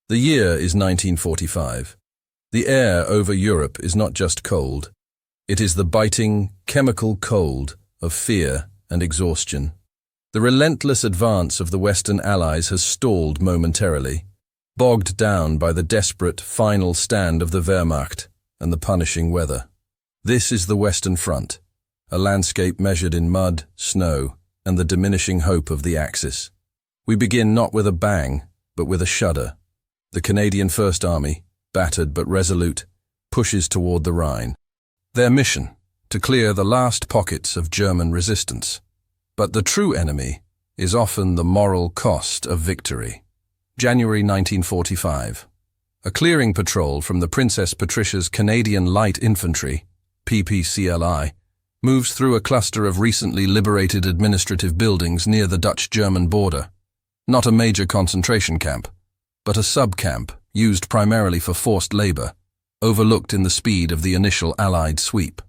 The year is 1945. The air over Europe is not just cold. It is the biting, chemical cold of fear and exhaustion. The relentless advance of the Western Allies has stalled momentarily, bogged down by the desperate final stand of the Wehrmacht and the punishing weather. This is the Western Front, a landscape measured in mud, snow, and the diminishing hope of the Axis. We begin not with a bang, but with a shudder. The Canadian First Army, battered but resolute, pushes toward the Rhine. Their mission, to clear the last pockets of German resistance. But the true enemy is often the moral cost of victory. January 1945. A clearing patrol from the Princess Patricia's Canadian Light Infantry, PPCLI, moves through a cluster of recently liberated administrative buildings near the Dutch-German border. Not a major concentration camp, but a sub-camp used primarily for forced labor, overlooked in the speed of the initial Allied sweep.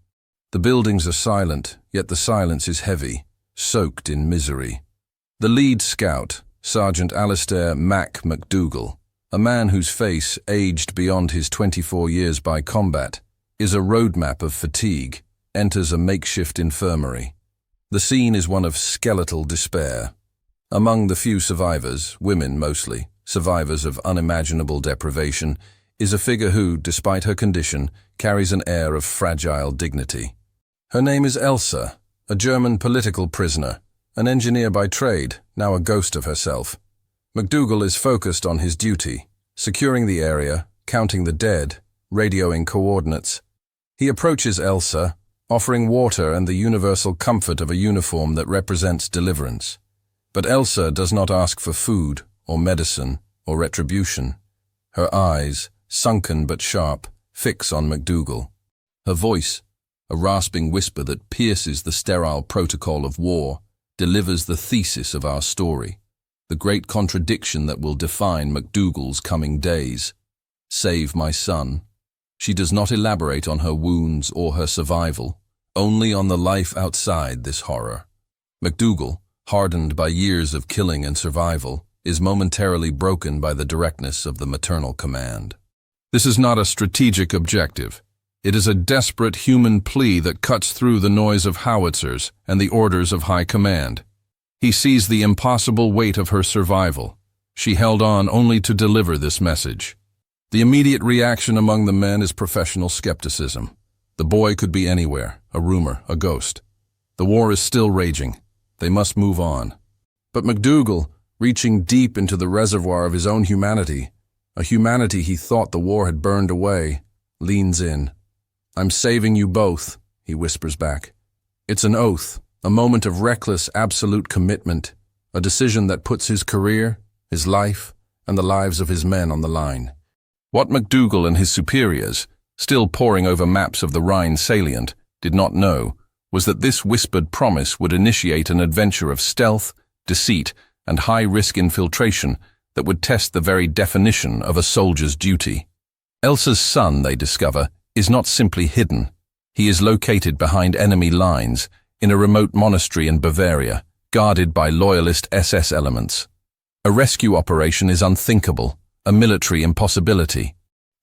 The buildings are silent, yet the silence is heavy, soaked in misery. The lead scout, Sergeant Alistair Mac MacDougall, a man whose face, aged beyond his 24 years by combat, is a roadmap of fatigue, enters a makeshift infirmary. The scene is one of skeletal despair. Among the few survivors, women mostly, survivors of unimaginable deprivation, is a figure who, despite her condition, carries an air of fragile dignity. Her name is Elsa, a German political prisoner, an engineer by trade, now a ghost of herself. MacDougall is focused on his duty, securing the area, counting the dead, radioing coordinates. He approaches Elsa, offering water and the universal comfort of a uniform that represents deliverance. But Elsa does not ask for food, or medicine, or retribution. Her eyes, sunken but sharp, fix on MacDougall. Her voice, a rasping whisper that pierces the sterile protocol of war, delivers the thesis of our story, the great contradiction that will define MacDougall's coming days. Save my son. She does not elaborate on her wounds or her survival, only on the life outside this horror. MacDougall, hardened by years of killing and survival, is momentarily broken by the directness of the maternal command. This is not a strategic objective. It is a desperate human plea that cuts through the noise of howitzers and the orders of high command. He sees the impossible weight of her survival. She held on only to deliver this message. The immediate reaction among the men is professional skepticism. The boy could be anywhere, a rumor, a ghost. The war is still raging. They must move on. But MacDougall, reaching deep into the reservoir of his own humanity, a humanity he thought the war had burned away, leans in. "I'm saving you both," he whispers back. It's an oath, a moment of reckless, absolute commitment, a decision that puts his career, his life, and the lives of his men on the line. What MacDougall and his superiors, still poring over maps of the Rhine salient, did not know was that this whispered promise would initiate an adventure of stealth, deceit, and high-risk infiltration that would test the very definition of a soldier's duty. Elsa's son, they discover, is not simply hidden. He is located behind enemy lines in a remote monastery in Bavaria, guarded by loyalist SS elements. A rescue operation is unthinkable, a military impossibility.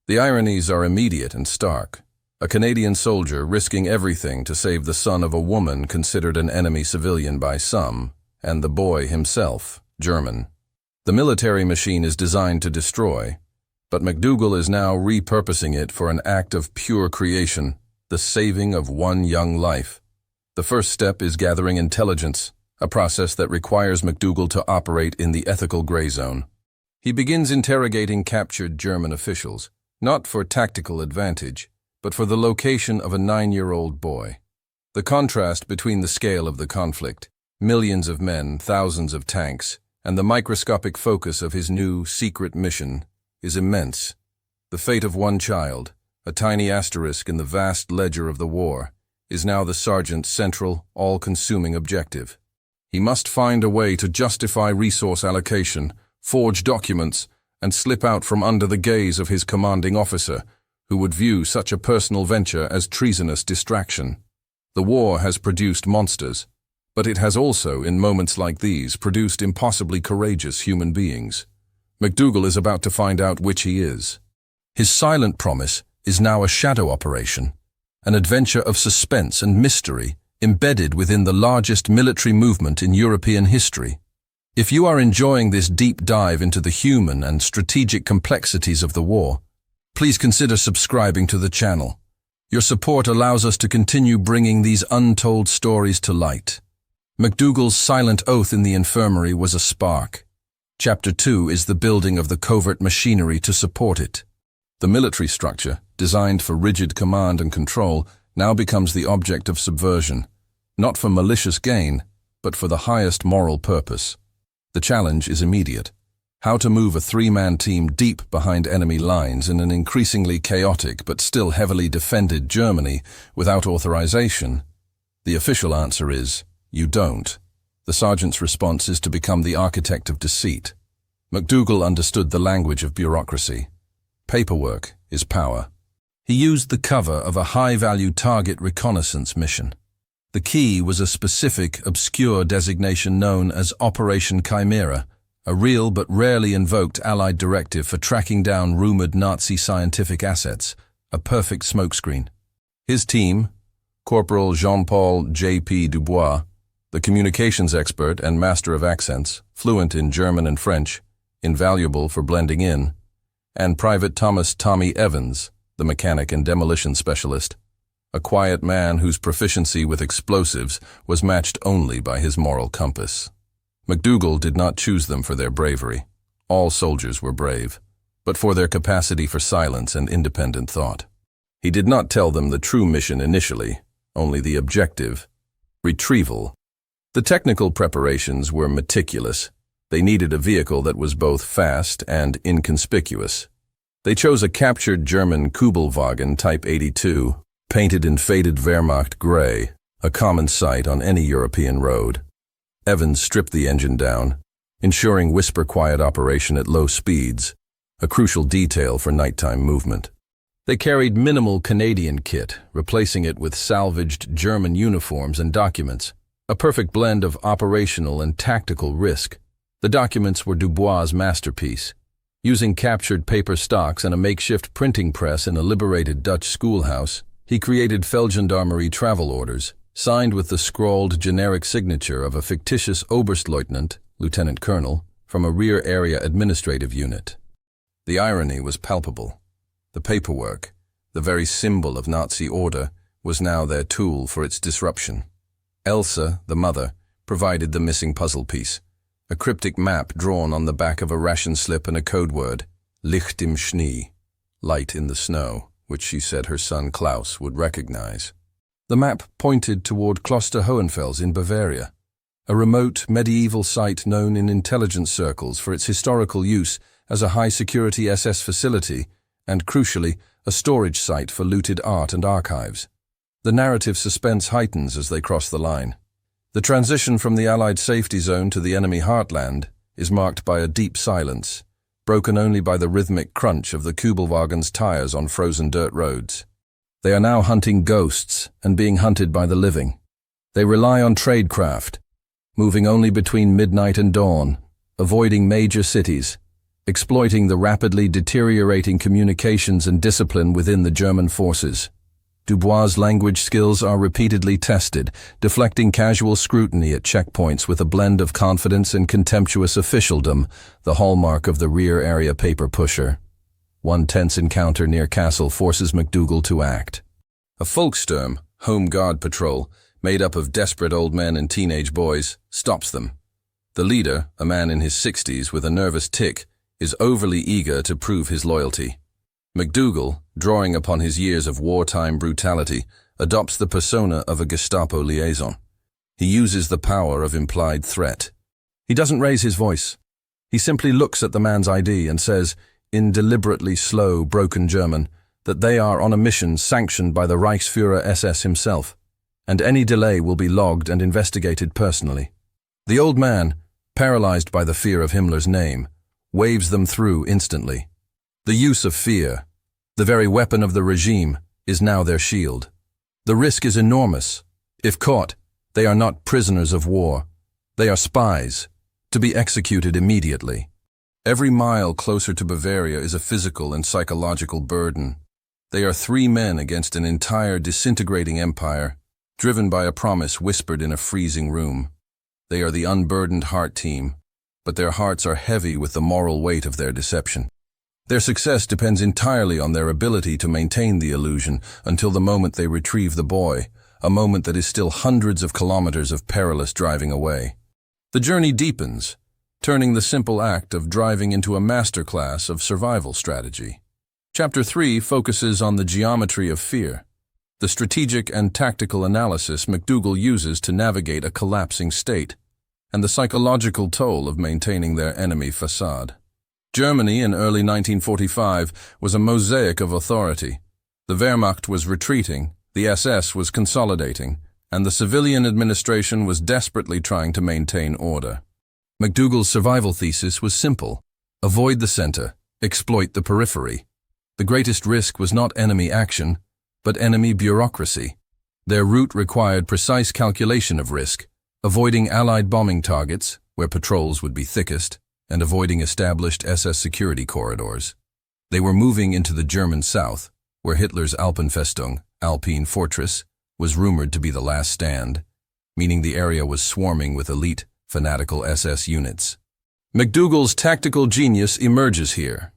The ironies are immediate and stark. A Canadian soldier risking everything to save the son of a woman considered an enemy civilian by some, and the boy himself, German. The military machine is designed to destroy, but MacDougall is now repurposing it for an act of pure creation, the saving of one young life. The first step is gathering intelligence, a process that requires MacDougall to operate in the ethical gray zone. He begins interrogating captured German officials, not for tactical advantage, but for the location of a 9-year-old boy. The contrast between the scale of the conflict, millions of men, thousands of tanks, and the microscopic focus of his new, secret mission is immense. The fate of one child, a tiny asterisk in the vast ledger of the war, is now the sergeant's central, all-consuming objective. He must find a way to justify resource allocation, forge documents, and slip out from under the gaze of his commanding officer, who would view such a personal venture as treasonous distraction. The war has produced monsters, but it has also, in moments like these, produced impossibly courageous human beings. MacDougall is about to find out which he is. His silent promise is now a shadow operation, an adventure of suspense and mystery embedded within the largest military movement in European history. If you are enjoying this deep dive into the human and strategic complexities of the war, please consider subscribing to the channel. Your support allows us to continue bringing these untold stories to light. MacDougall's silent oath in the infirmary was a spark. Chapter 2 is the building of the covert machinery to support it. The military structure, designed for rigid command and control, now becomes the object of subversion, not for malicious gain, but for the highest moral purpose. The challenge is immediate. How to move a three-man team deep behind enemy lines in an increasingly chaotic but still heavily defended Germany without authorization? The official answer is, you don't. The sergeant's response is to become the architect of deceit. MacDougall understood the language of bureaucracy. Paperwork is power. He used the cover of a high-value target reconnaissance mission. The key was a specific, obscure designation known as Operation Chimera, a real but rarely invoked Allied directive for tracking down rumored Nazi scientific assets, a perfect smokescreen. His team, Corporal Jean-Paul J.P. Dubois, the communications expert and master of accents, fluent in German and French, invaluable for blending in, and Private Thomas Tommy Evans, the mechanic and demolition specialist, a quiet man whose proficiency with explosives was matched only by his moral compass. MacDougall did not choose them for their bravery. All soldiers were brave, but for their capacity for silence and independent thought. He did not tell them the true mission initially, only the objective: retrieval. The technical preparations were meticulous. They needed a vehicle that was both fast and inconspicuous. They chose a captured German Kübelwagen Type 82, painted in faded Wehrmacht gray, a common sight on any European road. Evans stripped the engine down, ensuring whisper-quiet operation at low speeds, a crucial detail for nighttime movement. They carried minimal Canadian kit, replacing it with salvaged German uniforms and documents, a perfect blend of operational and tactical risk. The documents were Dubois' masterpiece. Using captured paper stocks and a makeshift printing press in a liberated Dutch schoolhouse, he created Feldgendarmerie travel orders, signed with the scrawled generic signature of a fictitious Oberstleutnant, lieutenant colonel, from a rear area administrative unit. The irony was palpable. The paperwork, the very symbol of Nazi order, was now their tool for its disruption. Elsa, the mother, provided the missing puzzle piece, a cryptic map drawn on the back of a ration slip and a code word, Licht im Schnee, light in the snow, which she said her son Klaus would recognize. The map pointed toward Kloster Hohenfels in Bavaria, a remote medieval site known in intelligence circles for its historical use as a high-security SS facility and, crucially, a storage site for looted art and archives. The narrative suspense heightens as they cross the line. The transition from the Allied safety zone to the enemy heartland is marked by a deep silence, broken only by the rhythmic crunch of the Kübelwagen's tires on frozen dirt roads. They are now hunting ghosts and being hunted by the living. They rely on tradecraft, moving only between midnight and dawn, avoiding major cities, exploiting the rapidly deteriorating communications and discipline within the German forces. Dubois' language skills are repeatedly tested, deflecting casual scrutiny at checkpoints with a blend of confidence and contemptuous officialdom, the hallmark of the rear area paper pusher. One tense encounter near Kassel forces MacDougall to act. A Volkssturm, home guard patrol, made up of desperate old men and teenage boys, stops them. The leader, a man in his 60s with a nervous tic, is overly eager to prove his loyalty. MacDougall, drawing upon his years of wartime brutality, adopts the persona of a Gestapo liaison. He uses the power of implied threat. He doesn't raise his voice. He simply looks at the man's ID and says, in deliberately slow, broken German, that they are on a mission sanctioned by the Reichsführer SS himself, and any delay will be logged and investigated personally. The old man, paralyzed by the fear of Himmler's name, waves them through instantly. The use of fear, the very weapon of the regime, is now their shield. The risk is enormous. If caught, they are not prisoners of war. They are spies, to be executed immediately. Every mile closer to Bavaria is a physical and psychological burden. They are three men against an entire disintegrating empire, driven by a promise whispered in a freezing room. They are the unburdened heart team, but their hearts are heavy with the moral weight of their deception. Their success depends entirely on their ability to maintain the illusion until the moment they retrieve the boy, a moment that is still hundreds of kilometers of perilous driving away. The journey deepens, turning the simple act of driving into a masterclass of survival strategy. Chapter 3 focuses on the geometry of fear, the strategic and tactical analysis MacDougall uses to navigate a collapsing state, and the psychological toll of maintaining their enemy facade. Germany in early 1945 was a mosaic of authority. The Wehrmacht was retreating, the SS was consolidating, and the civilian administration was desperately trying to maintain order. MacDougall's survival thesis was simple: avoid the center, exploit the periphery. The greatest risk was not enemy action, but enemy bureaucracy. Their route required precise calculation of risk, avoiding Allied bombing targets, where patrols would be thickest, and avoiding established SS security corridors. They were moving into the German south, where Hitler's Alpenfestung, Alpine fortress, was rumored to be the last stand, meaning the area was swarming with elite, fanatical SS units. MacDougall's tactical genius emerges here.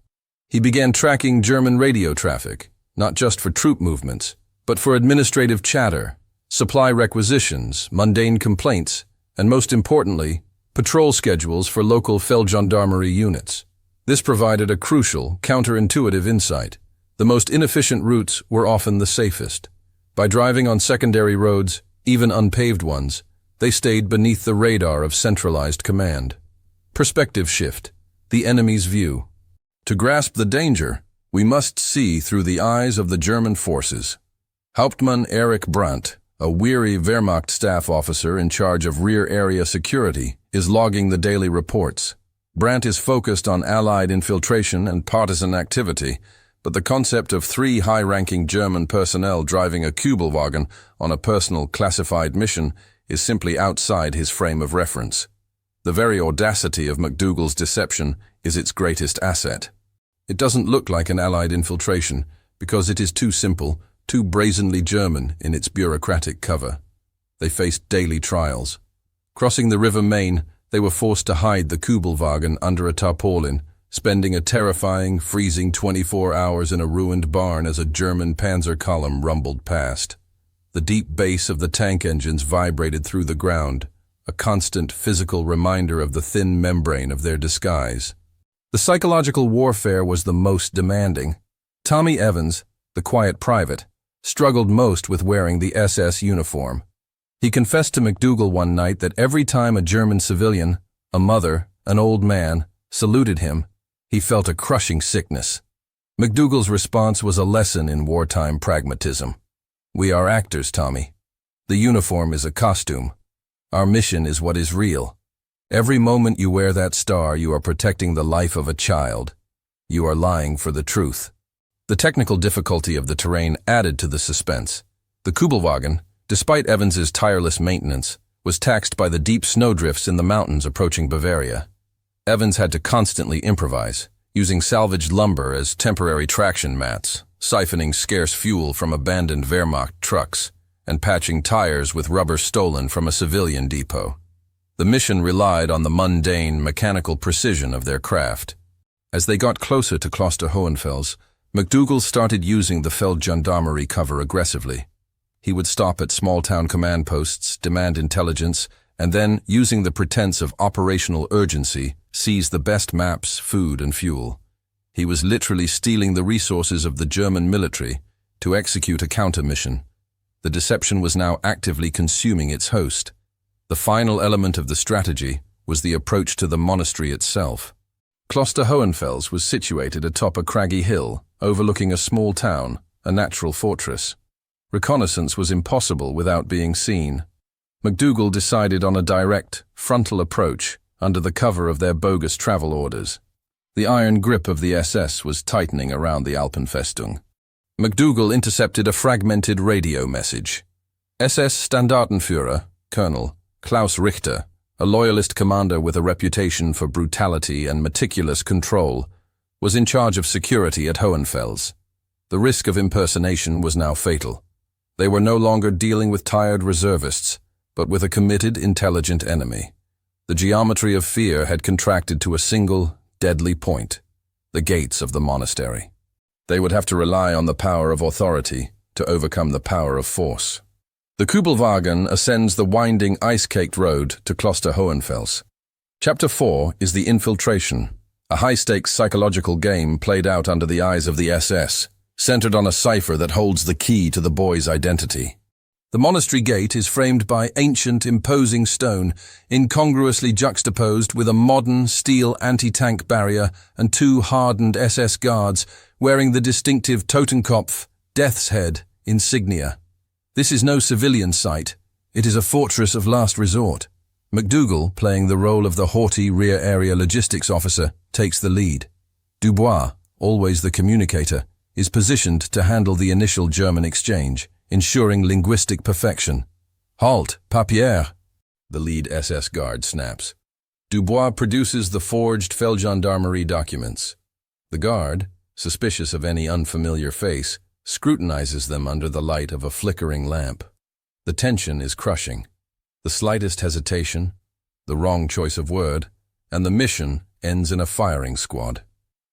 He began tracking German radio traffic, not just for troop movements, but for administrative chatter, supply requisitions, mundane complaints, and most importantly, patrol schedules for local Feldgendarmerie units. This provided a crucial, counterintuitive insight. The most inefficient routes were often the safest. By driving on secondary roads, even unpaved ones, they stayed beneath the radar of centralized command. Perspective shift, the enemy's view. To grasp the danger, we must see through the eyes of the German forces. Hauptmann Erich Brandt, a weary Wehrmacht staff officer in charge of rear area security, is logging the daily reports. Brandt is focused on Allied infiltration and partisan activity, but the concept of three high-ranking German personnel driving a Kübelwagen on a personal classified mission is simply outside his frame of reference. The very audacity of MacDougall's deception is its greatest asset. It doesn't look like an Allied infiltration because it is too simple, too brazenly German in its bureaucratic cover. They faced daily trials. Crossing the River Main, they were forced to hide the Kübelwagen under a tarpaulin, spending a terrifying, freezing 24 hours in a ruined barn as a German panzer column rumbled past. The deep bass of the tank engines vibrated through the ground, a constant physical reminder of the thin membrane of their disguise. The psychological warfare was the most demanding. Tommy Evans, the quiet private, struggled most with wearing the SS uniform. He confessed to MacDougall one night that every time a German civilian, a mother, an old man, saluted him, he felt a crushing sickness. MacDougall's response was a lesson in wartime pragmatism. We are actors, Tommy. The uniform is a costume. Our mission is what is real. Every moment you wear that star, you are protecting the life of a child. You are lying for the truth. The technical difficulty of the terrain added to the suspense. The Kübelwagen, despite Evans's tireless maintenance, was taxed by the deep snowdrifts in the mountains approaching Bavaria. Evans had to constantly improvise, using salvaged lumber as temporary traction mats, siphoning scarce fuel from abandoned Wehrmacht trucks, and patching tires with rubber stolen from a civilian depot. The mission relied on the mundane, mechanical precision of their craft. As they got closer to Kloster Hohenfels, MacDougall started using the Feldgendarmerie cover aggressively. He would stop at small-town command posts, demand intelligence, and then, using the pretense of operational urgency, seize the best maps, food, and fuel. He was literally stealing the resources of the German military to execute a counter-mission. The deception was now actively consuming its host. The final element of the strategy was the approach to the monastery itself. Kloster Hohenfels was situated atop a craggy hill, overlooking a small town, a natural fortress. Reconnaissance was impossible without being seen. MacDougall decided on a direct, frontal approach under the cover of their bogus travel orders. The iron grip of the SS was tightening around the Alpenfestung. MacDougall intercepted a fragmented radio message. SS Standartenführer, Colonel Klaus Richter, a loyalist commander with a reputation for brutality and meticulous control, was in charge of security at Hohenfels. The risk of impersonation was now fatal. They were no longer dealing with tired reservists, but with a committed, intelligent enemy. The geometry of fear had contracted to a single, deadly point: the gates of the monastery. They would have to rely on the power of authority to overcome the power of force. The Kübelwagen ascends the winding, ice-caked road to Kloster Hohenfels. Chapter 4 is the infiltration, a high-stakes psychological game played out under the eyes of the SS, centered on a cipher that holds the key to the boy's identity. The monastery gate is framed by ancient, imposing stone, incongruously juxtaposed with a modern steel anti-tank barrier and two hardened SS guards wearing the distinctive Totenkopf, Death's Head, insignia. This is no civilian site. It is a fortress of last resort. MacDougall, playing the role of the haughty rear area logistics officer, takes the lead. Dubois, always the communicator, is positioned to handle the initial German exchange, ensuring linguistic perfection. "Halt, papier!" the lead SS guard snaps. Dubois produces the forged Feldgendarmerie documents. The guard, suspicious of any unfamiliar face, scrutinizes them under the light of a flickering lamp. The tension is crushing. The slightest hesitation, the wrong choice of word, and the mission ends in a firing squad.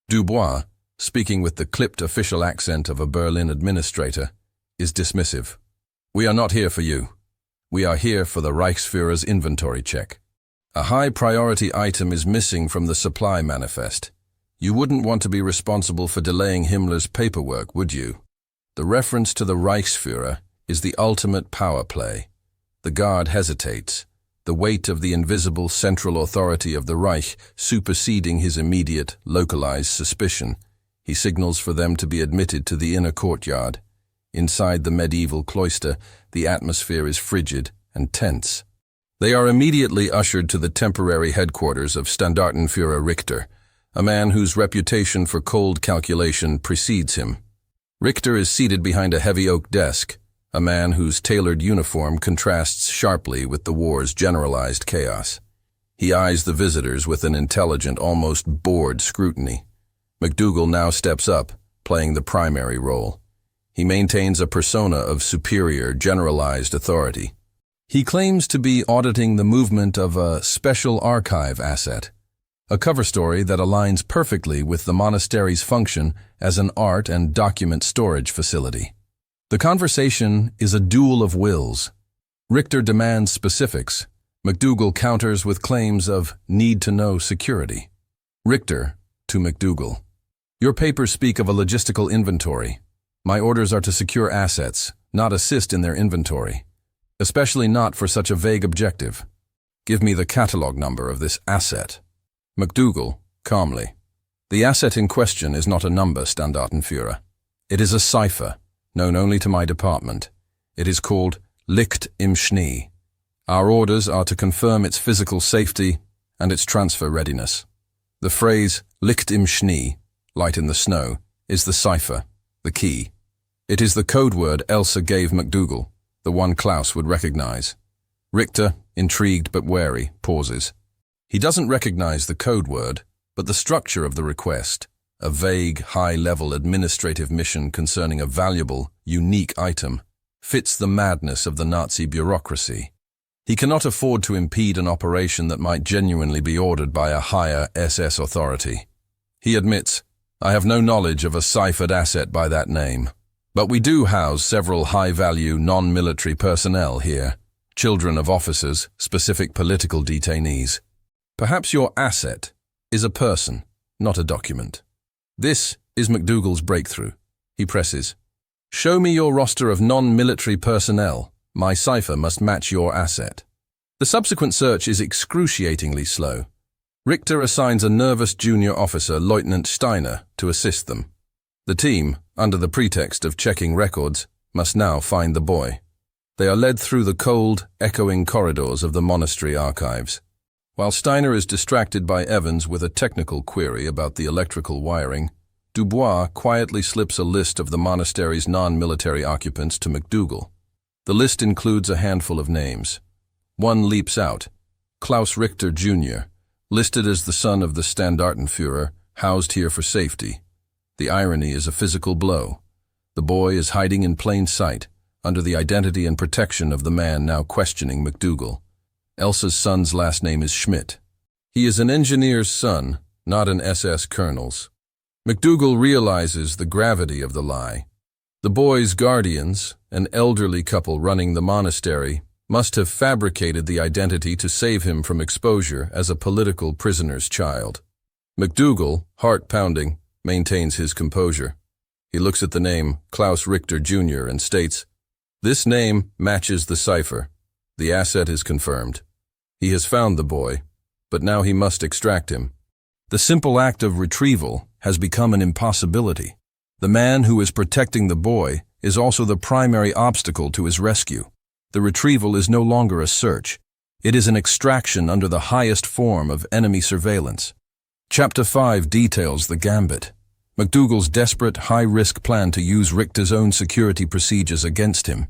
Dubois, speaking with the clipped official accent of a Berlin administrator, is dismissive. "We are not here for you. We are here for the Reichsführer's inventory check. A high-priority item is missing from the supply manifest. You wouldn't want to be responsible for delaying Himmler's paperwork, would you?" The reference to the Reichsführer is the ultimate power play. The guard hesitates, the weight of the invisible central authority of the Reich superseding his immediate, localized suspicion. He signals for them to be admitted to the inner courtyard. Inside the medieval cloister, the atmosphere is frigid and tense. They are immediately ushered to the temporary headquarters of Standartenführer Richter, a man whose reputation for cold calculation precedes him. Richter is seated behind a heavy oak desk, a man whose tailored uniform contrasts sharply with the war's generalized chaos. He eyes the visitors with an intelligent, almost bored scrutiny. MacDougall now steps up, playing the primary role. He maintains a persona of superior, generalized authority. He claims to be auditing the movement of a special archive asset, a cover story that aligns perfectly with the monastery's function as an art and document storage facility. The conversation is a duel of wills. Richter demands specifics. MacDougall counters with claims of need-to-know security. Richter, to MacDougall: "Your papers speak of a logistical inventory. My orders are to secure assets, not assist in their inventory, especially not for such a vague objective. Give me the catalog number of this asset." MacDougall, calmly: "The asset in question is not a number, Standartenführer. It is a cipher, known only to my department. It is called Licht im Schnee. Our orders are to confirm its physical safety and its transfer readiness." The phrase Licht im Schnee, light in the snow, is the cipher, the key. It is the code word Elsa gave MacDougall, the one Klaus would recognize. Richter, intrigued but wary, pauses. He doesn't recognize the code word, but the structure of the request, a vague, high-level administrative mission concerning a valuable, unique item, fits the madness of the Nazi bureaucracy. He cannot afford to impede an operation that might genuinely be ordered by a higher SS authority. He admits, "I have no knowledge of a ciphered asset by that name. But we do house several high-value non-military personnel here, children of officers, specific political detainees. Perhaps your asset is a person, not a document." This is MacDougall's breakthrough. He presses, "Show me your roster of non-military personnel. My cipher must match your asset." The subsequent search is excruciatingly slow. Richter assigns a nervous junior officer, Lieutenant Steiner, to assist them. The team, under the pretext of checking records, must now find the boy. They are led through the cold, echoing corridors of the monastery archives. While Steiner is distracted by Evans with a technical query about the electrical wiring, Dubois quietly slips a list of the monastery's non-military occupants to MacDougall. The list includes a handful of names. One leaps out: Klaus Richter Jr., listed as the son of the Standartenführer, housed here for safety. The irony is a physical blow. The boy is hiding in plain sight, under the identity and protection of the man now questioning McDougal. Elsa's son's last name is Schmidt. He is an engineer's son, not an SS colonel's. McDougal realizes the gravity of the lie. The boy's guardians, an elderly couple running the monastery, must have fabricated the identity to save him from exposure as a political prisoner's child. McDougal, heart pounding, maintains his composure. He looks at the name Klaus Richter Jr. and states, "This name matches the cipher. The asset is confirmed. He has found the boy, but now he must extract him." The simple act of retrieval has become an impossibility. The man who is protecting the boy is also the primary obstacle to his rescue. The retrieval is no longer a search. It is an extraction under the highest form of enemy surveillance. Chapter 5 details the gambit. McDougal's desperate, high-risk plan to use Richter's own security procedures against him,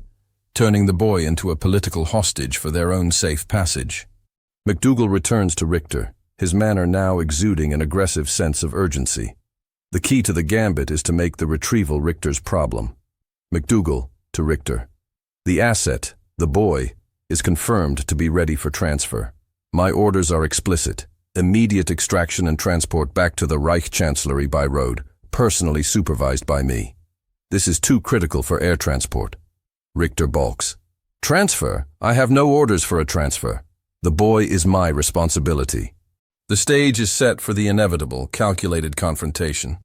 turning the boy into a political hostage for their own safe passage. McDougal returns to Richter, his manner now exuding an aggressive sense of urgency. The key to the gambit is to make the retrieval Richter's problem. McDougal to Richter. The asset, the boy, is confirmed to be ready for transfer. My orders are explicit. Immediate extraction and transport back to the Reich Chancellery by road, personally supervised by me. This is too critical for air transport. Richter balks. Transfer? I have no orders for a transfer. The boy is my responsibility. The stage is set for the inevitable, calculated confrontation.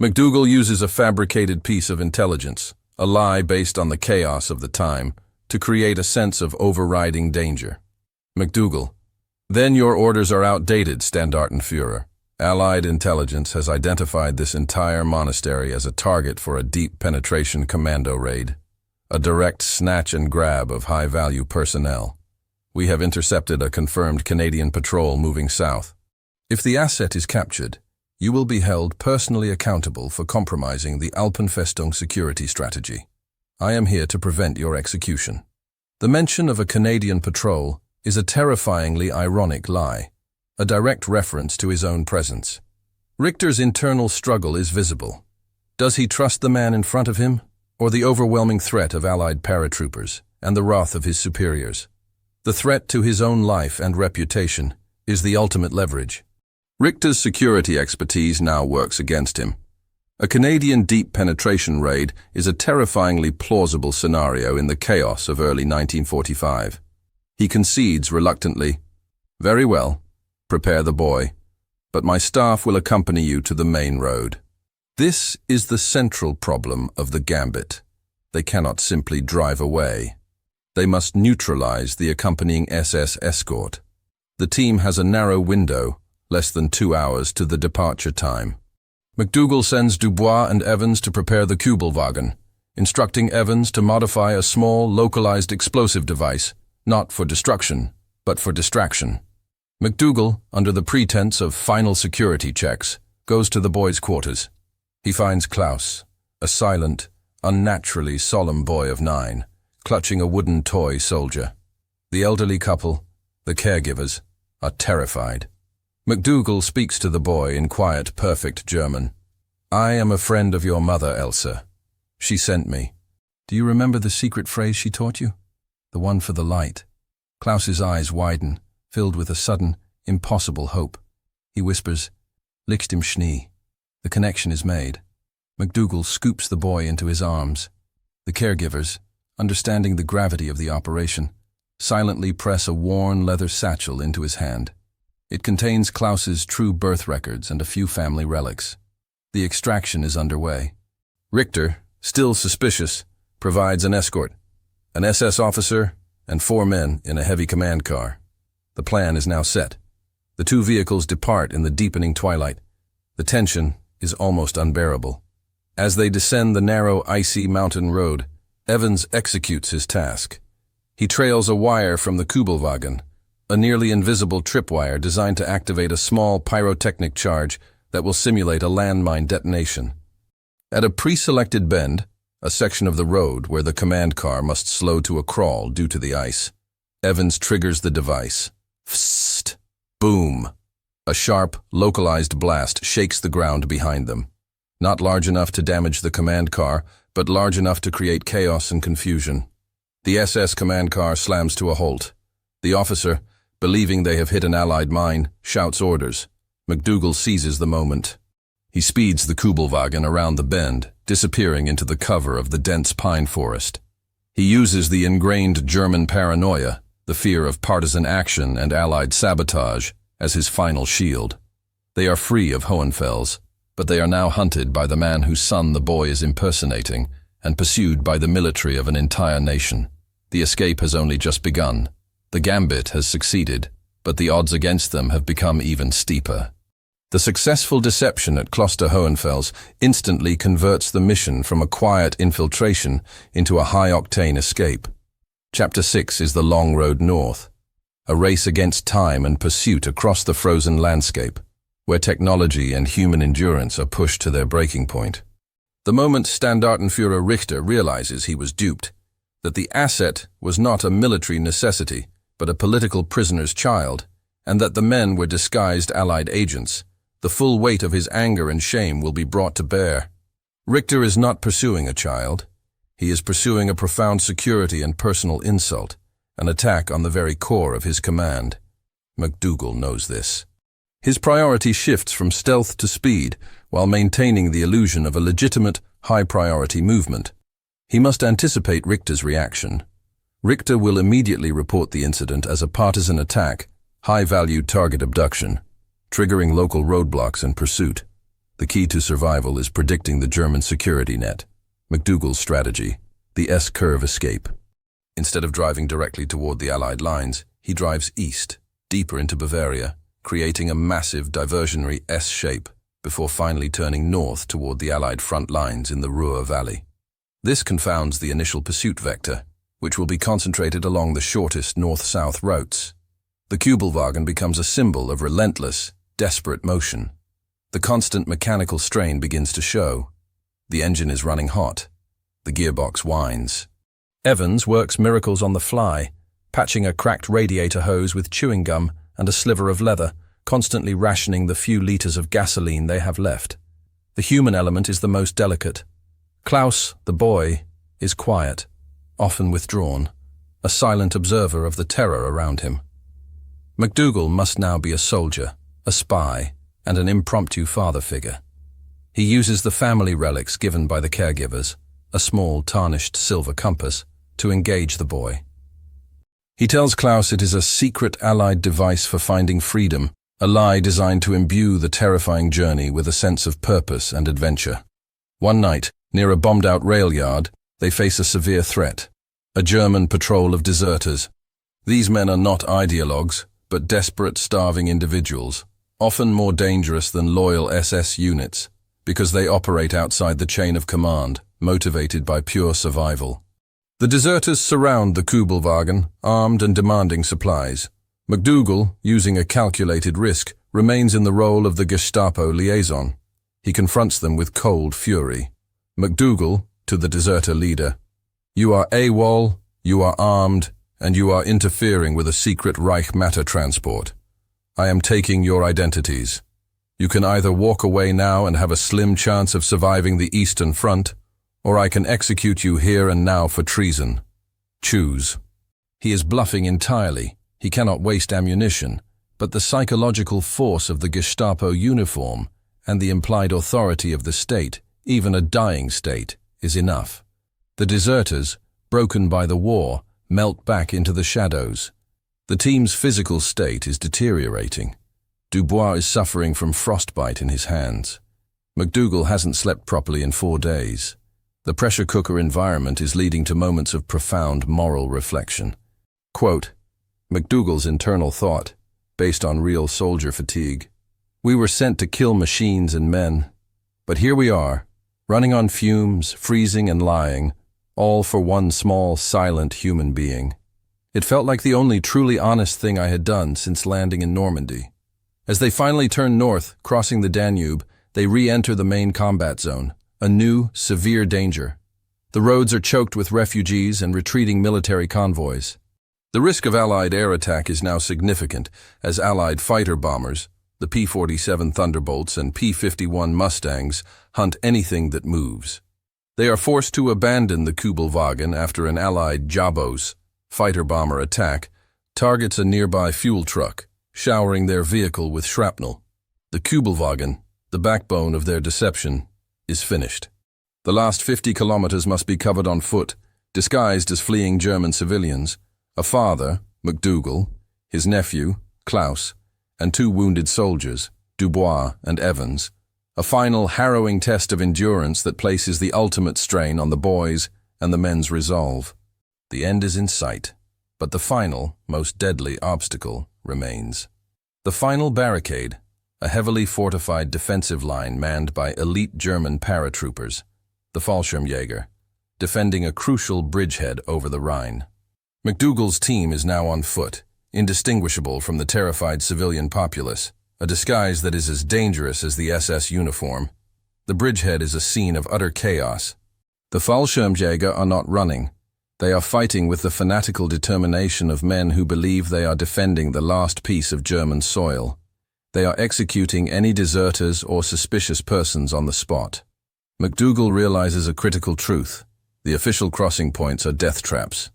McDougal uses a fabricated piece of intelligence, a lie based on the chaos of the time, to create a sense of overriding danger. McDougal: Then your orders are outdated, Standartenführer. Allied intelligence has identified this entire monastery as a target for a deep penetration commando raid, a direct snatch and grab of high-value personnel. We have intercepted a confirmed Canadian patrol moving south. If the asset is captured, you will be held personally accountable for compromising the Alpenfestung security strategy. I am here to prevent your execution. The mention of a Canadian patrol is a terrifyingly ironic lie, a direct reference to his own presence. Richter's internal struggle is visible. Does he trust the man in front of him, or the overwhelming threat of Allied paratroopers and the wrath of his superiors? The threat to his own life and reputation is the ultimate leverage. Richter's security expertise now works against him. A Canadian deep penetration raid is a terrifyingly plausible scenario in the chaos of early 1945. He concedes reluctantly, "Very well, prepare the boy, but my staff will accompany you to the main road." This is the central problem of the gambit. They cannot simply drive away. They must neutralize the accompanying SS escort. The team has a narrow window, less than 2 hours to the departure time. McDougal sends Dubois and Evans to prepare the Kübelwagen, instructing Evans to modify a small, localized explosive device, not for destruction, but for distraction. McDougal, under the pretense of final security checks, goes to the boys' quarters. He finds Klaus, a silent, unnaturally solemn boy of 9, clutching a wooden toy soldier. The elderly couple, the caregivers, are terrified. McDougal speaks to the boy in quiet, perfect German. "I am a friend of your mother, Elsa. She sent me. Do you remember the secret phrase she taught you? The one for the light." Klaus's eyes widen, filled with a sudden, impossible hope. He whispers, "Licht im Schnee." The connection is made. McDougal scoops the boy into his arms. The caregivers, understanding the gravity of the operation, silently press a worn leather satchel into his hand. It contains Klaus's true birth records and a few family relics. The extraction is underway. Richter, still suspicious, provides an escort, an SS officer and 4 men in a heavy command car. The plan is now set. The 2 vehicles depart in the deepening twilight. The tension is almost unbearable. As they descend the narrow, icy mountain road, Evans executes his task. He trails a wire from the Kübelwagen, a nearly invisible tripwire designed to activate a small pyrotechnic charge that will simulate a landmine detonation. At a pre-selected bend, a section of the road where the command car must slow to a crawl due to the ice, Evans triggers the device. Psst! Boom! A sharp, localized blast shakes the ground behind them. Not large enough to damage the command car, but large enough to create chaos and confusion. The SS command car slams to a halt. The officer, believing they have hit an Allied mine, shouts orders. MacDougall seizes the moment. He speeds the Kübelwagen around the bend, disappearing into the cover of the dense pine forest. He uses the ingrained German paranoia, the fear of partisan action and Allied sabotage, as his final shield. They are free of Hohenfels, but they are now hunted by the man whose son the boy is impersonating and pursued by the military of an entire nation. The escape has only just begun. The gambit has succeeded, but the odds against them have become even steeper. The successful deception at Kloster Hohenfels instantly converts the mission from a quiet infiltration into a high-octane escape. Chapter 6 is the long road north, a race against time and pursuit across the frozen landscape, where technology and human endurance are pushed to their breaking point. The moment Standartenführer Richter realizes he was duped, that the asset was not a military necessity, but a political prisoner's child, and that the men were disguised Allied agents, the full weight of his anger and shame will be brought to bear. Richter is not pursuing a child. He is pursuing a profound security and personal insult, an attack on the very core of his command. MacDougall knows this. His priority shifts from stealth to speed, while maintaining the illusion of a legitimate, high-priority movement. He must anticipate Richter's reaction. Richter will immediately report the incident as a partisan attack, high-valued target abduction, triggering local roadblocks and pursuit. The key to survival is predicting the German security net. MacDougall's strategy, the S-curve escape. Instead of driving directly toward the Allied lines, he drives east, deeper into Bavaria, creating a massive diversionary S-shape before finally turning north toward the Allied front lines in the Ruhr Valley. This confounds the initial pursuit vector, which will be concentrated along the shortest north-south routes. The Kübelwagen becomes a symbol of relentless, desperate motion. The constant mechanical strain begins to show. The engine is running hot. The gearbox whines. Evans works miracles on the fly, patching a cracked radiator hose with chewing gum and a sliver of leather, constantly rationing the few liters of gasoline they have left. The human element is the most delicate. Klaus, the boy, is quiet, often withdrawn, a silent observer of the terror around him. MacDougall must now be a soldier, a spy, and an impromptu father figure. He uses the family relics given by the caregivers, a small tarnished silver compass, to engage the boy. He tells Klaus it is a secret Allied device for finding freedom, a lie designed to imbue the terrifying journey with a sense of purpose and adventure. One night, near a bombed-out rail yard, they face a severe threat, a German patrol of deserters. These men are not ideologues, but desperate, starving individuals, often more dangerous than loyal SS units, because they operate outside the chain of command, motivated by pure survival. The deserters surround the Kübelwagen, armed and demanding supplies. MacDougall, using a calculated risk, remains in the role of the Gestapo liaison. He confronts them with cold fury. MacDougall, to the deserter leader, "You are AWOL, you are armed, and you are interfering with a secret Reich matter transport. I am taking your identities. You can either walk away now and have a slim chance of surviving the Eastern Front, or I can execute you here and now for treason. Choose." He is bluffing entirely. He cannot waste ammunition, but the psychological force of the Gestapo uniform and the implied authority of the state, even a dying state, is enough. The deserters, broken by the war, melt back into the shadows. The team's physical state is deteriorating. Dubois is suffering from frostbite in his hands. MacDougall hasn't slept properly in 4 days. The pressure cooker environment is leading to moments of profound moral reflection. Quote, MacDougall's internal thought, based on real soldier fatigue. "We were sent to kill machines and men, but here we are, running on fumes, freezing and lying, all for one small, silent human being. It felt like the only truly honest thing I had done since landing in Normandy." As they finally turn north, crossing the Danube, they re-enter the main combat zone, a new, severe danger. The roads are choked with refugees and retreating military convoys. The risk of Allied air attack is now significant as Allied fighter bombers, the P-47 Thunderbolts and P-51 Mustangs, hunt anything that moves. They are forced to abandon the Kübelwagen after an Allied Jabos fighter bomber attack targets a nearby fuel truck, showering their vehicle with shrapnel. The Kübelwagen, the backbone of their deception, is finished. The last 50 kilometers must be covered on foot, disguised as fleeing German civilians, a father, McDougall, his nephew, Klaus, and 2 wounded soldiers, Dubois and Evans, a final harrowing test of endurance that places the ultimate strain on the boys' and the men's resolve. The end is in sight, but the final, most deadly obstacle remains. The final barricade, a heavily fortified defensive line manned by elite German paratroopers, the Fallschirmjäger, defending a crucial bridgehead over the Rhine. McDougall's team is now on foot, indistinguishable from the terrified civilian populace, a disguise that is as dangerous as the SS uniform. The bridgehead is a scene of utter chaos. The Fallschirmjäger are not running. They are fighting with the fanatical determination of men who believe they are defending the last piece of German soil. They are executing any deserters or suspicious persons on the spot. McDougall realizes a critical truth. The official crossing points are death traps.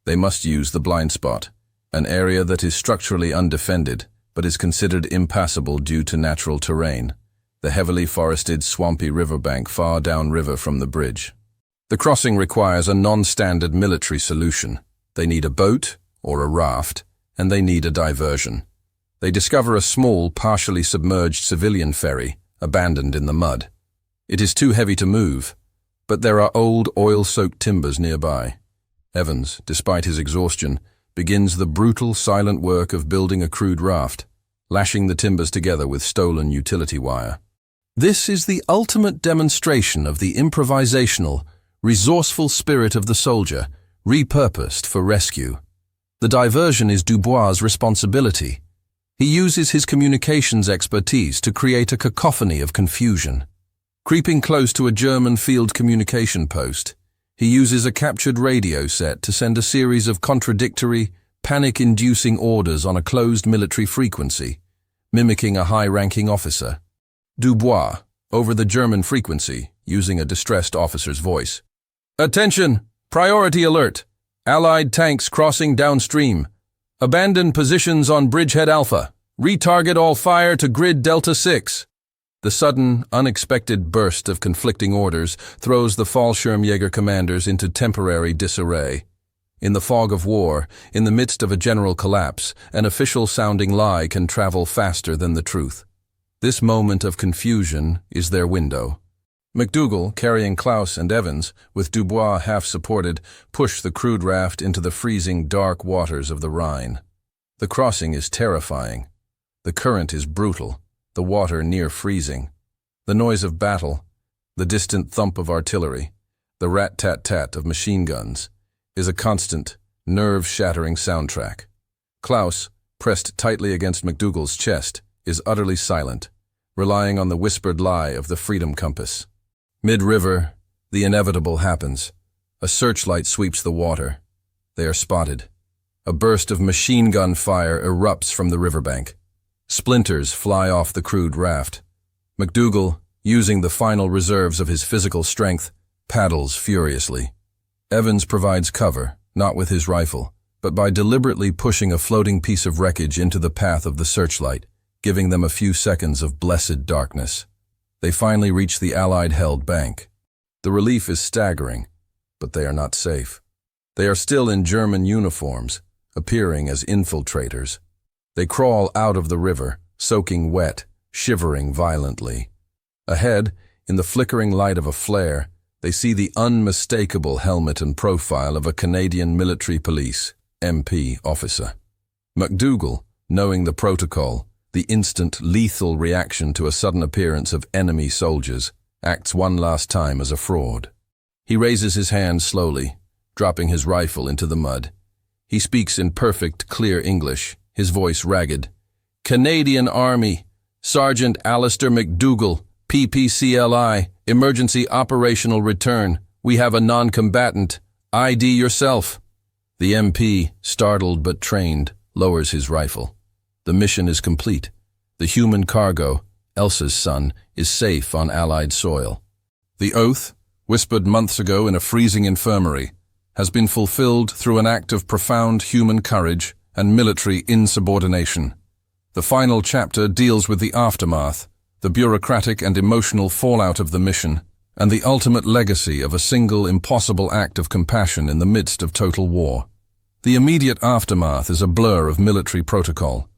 They must use the blind spot, an area that is structurally undefended, but is considered impassable due to natural terrain, the heavily forested, swampy riverbank far downriver from the bridge. The crossing requires a non-standard military solution. They need a boat or a raft, and they need a diversion. They discover a small, partially submerged civilian ferry, abandoned in the mud. It is too heavy to move, but there are old, oil-soaked timbers nearby. Evans, despite his exhaustion, begins the brutal, silent work of building a crude raft, lashing the timbers together with stolen utility wire. This is the ultimate demonstration of the improvisational, resourceful spirit of the soldier, repurposed for rescue. The diversion is Dubois' responsibility. He uses his communications expertise to create a cacophony of confusion. Creeping close to a German field communication post, he uses a captured radio set to send a series of contradictory, panic-inducing orders on a closed military frequency, mimicking a high-ranking officer. Dubois, over the German frequency, using a distressed officer's voice. "Attention! Priority alert! Allied tanks crossing downstream. Abandon positions on Bridgehead Alpha. Retarget all fire to Grid Delta 6. The sudden, unexpected burst of conflicting orders throws the Fallschirmjäger commanders into temporary disarray. In the fog of war, in the midst of a general collapse, an official-sounding lie can travel faster than the truth. This moment of confusion is their window. McDougall, carrying Klaus and Evans, with Dubois half-supported, push the crude raft into the freezing, dark waters of the Rhine. The crossing is terrifying. The current is brutal, the water near freezing. The noise of battle, the distant thump of artillery, the rat-tat-tat of machine guns, is a constant, nerve-shattering soundtrack. Klaus, pressed tightly against McDougall's chest, is utterly silent, relying on the whispered lie of the freedom compass. Mid-river, the inevitable happens. A searchlight sweeps the water. They are spotted. A burst of machine gun fire erupts from the riverbank. Splinters fly off the crude raft. McDougall, using the final reserves of his physical strength, paddles furiously. Evans provides cover, not with his rifle, but by deliberately pushing a floating piece of wreckage into the path of the searchlight, giving them a few seconds of blessed darkness. They finally reach the Allied-held bank. The relief is staggering, but they are not safe. They are still in German uniforms, appearing as infiltrators. They crawl out of the river, soaking wet, shivering violently. Ahead, in the flickering light of a flare, they see the unmistakable helmet and profile of a Canadian military police, MP officer. McDougall, knowing the protocol, the instant lethal reaction to a sudden appearance of enemy soldiers, acts one last time as a fraud. He raises his hand slowly, dropping his rifle into the mud. He speaks in perfect, clear English, his voice ragged. "Canadian Army, Sergeant Alistair McDougall, PPCLI, Emergency Operational Return. We have a non-combatant. ID yourself." The MP, startled but trained, lowers his rifle. The mission is complete. The human cargo, Elsa's son, is safe on Allied soil. The oath, whispered months ago in a freezing infirmary, has been fulfilled through an act of profound human courage and military insubordination. The final chapter deals with the aftermath, the bureaucratic and emotional fallout of the mission, and the ultimate legacy of a single impossible act of compassion in the midst of total war. The immediate aftermath is a blur of military protocol.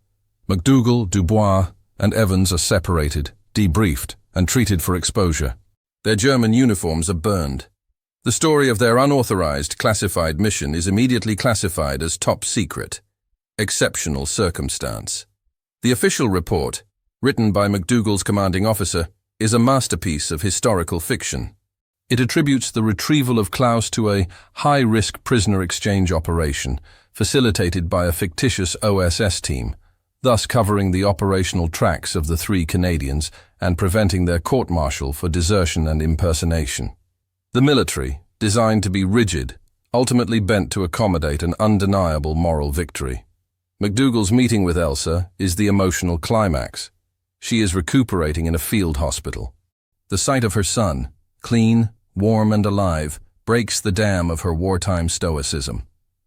MacDougall, Dubois, and Evans are separated, debriefed, and treated for exposure. Their German uniforms are burned. The story of their unauthorized classified mission is immediately classified as top secret. Exceptional circumstance. The official report, written by MacDougall's commanding officer, is a masterpiece of historical fiction. It attributes the retrieval of Klaus to a high-risk prisoner exchange operation facilitated by a fictitious OSS team, thus covering the operational tracks of the 3 Canadians and preventing their court-martial for desertion and impersonation. The military, designed to be rigid, ultimately bent to accommodate an undeniable moral victory. MacDougall's meeting with Elsa is the emotional climax. She is recuperating in a field hospital. The sight of her son, clean, warm and alive, breaks the dam of her wartime stoicism.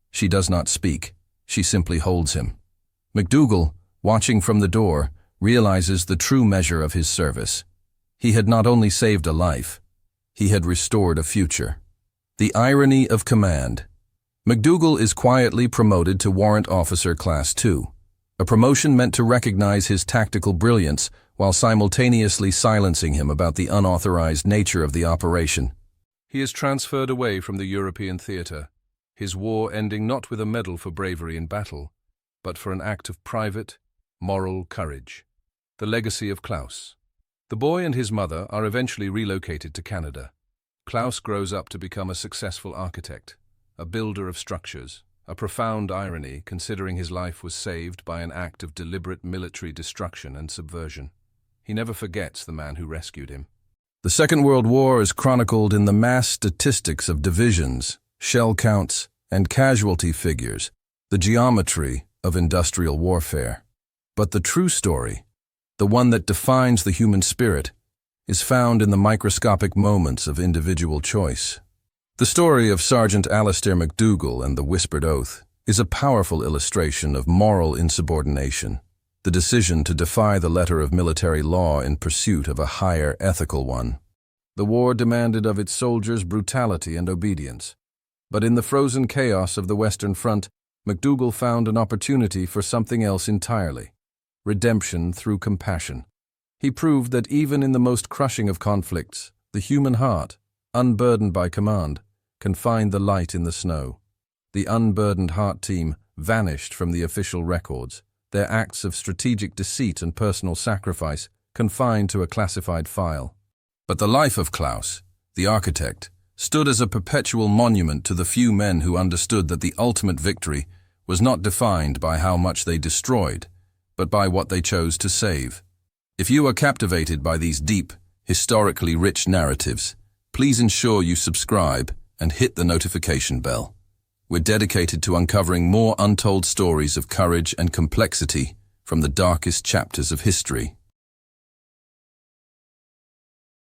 She does not speak. She simply holds him. MacDougall, watching from the door, realizes the true measure of his service. He had not only saved a life, he had restored a future. The irony of command. MacDougall is quietly promoted to Warrant Officer Class 2, a promotion meant to recognize his tactical brilliance while simultaneously silencing him about the unauthorized nature of the operation. He is transferred away from the European theater, his war ending not with a medal for bravery in battle, but for an act of private, moral courage. The legacy of Klaus. The boy and his mother are eventually relocated to Canada. Klaus grows up to become a successful architect, a builder of structures, a profound irony considering his life was saved by an act of deliberate military destruction and subversion. He never forgets the man who rescued him. The Second World War is chronicled in the mass statistics of divisions, shell counts, and casualty figures, the geometry of industrial warfare. But the true story, the one that defines the human spirit, is found in the microscopic moments of individual choice. The story of Sergeant Alistair MacDougall and the Whispered Oath is a powerful illustration of moral insubordination, the decision to defy the letter of military law in pursuit of a higher ethical one. The war demanded of its soldiers brutality and obedience, but in the frozen chaos of the Western Front, MacDougall found an opportunity for something else entirely: redemption through compassion. He proved that even in the most crushing of conflicts, the human heart, unburdened by command, can find the light in the snow. The unburdened heart team vanished from the official records, their acts of strategic deceit and personal sacrifice confined to a classified file. But the life of Klaus, the architect, stood as a perpetual monument to the few men who understood that the ultimate victory was not defined by how much they destroyed, but by what they chose to save. If you are captivated by these deep, historically rich narratives, please ensure you subscribe and hit the notification bell. We're dedicated to uncovering more untold stories of courage and complexity from the darkest chapters of history.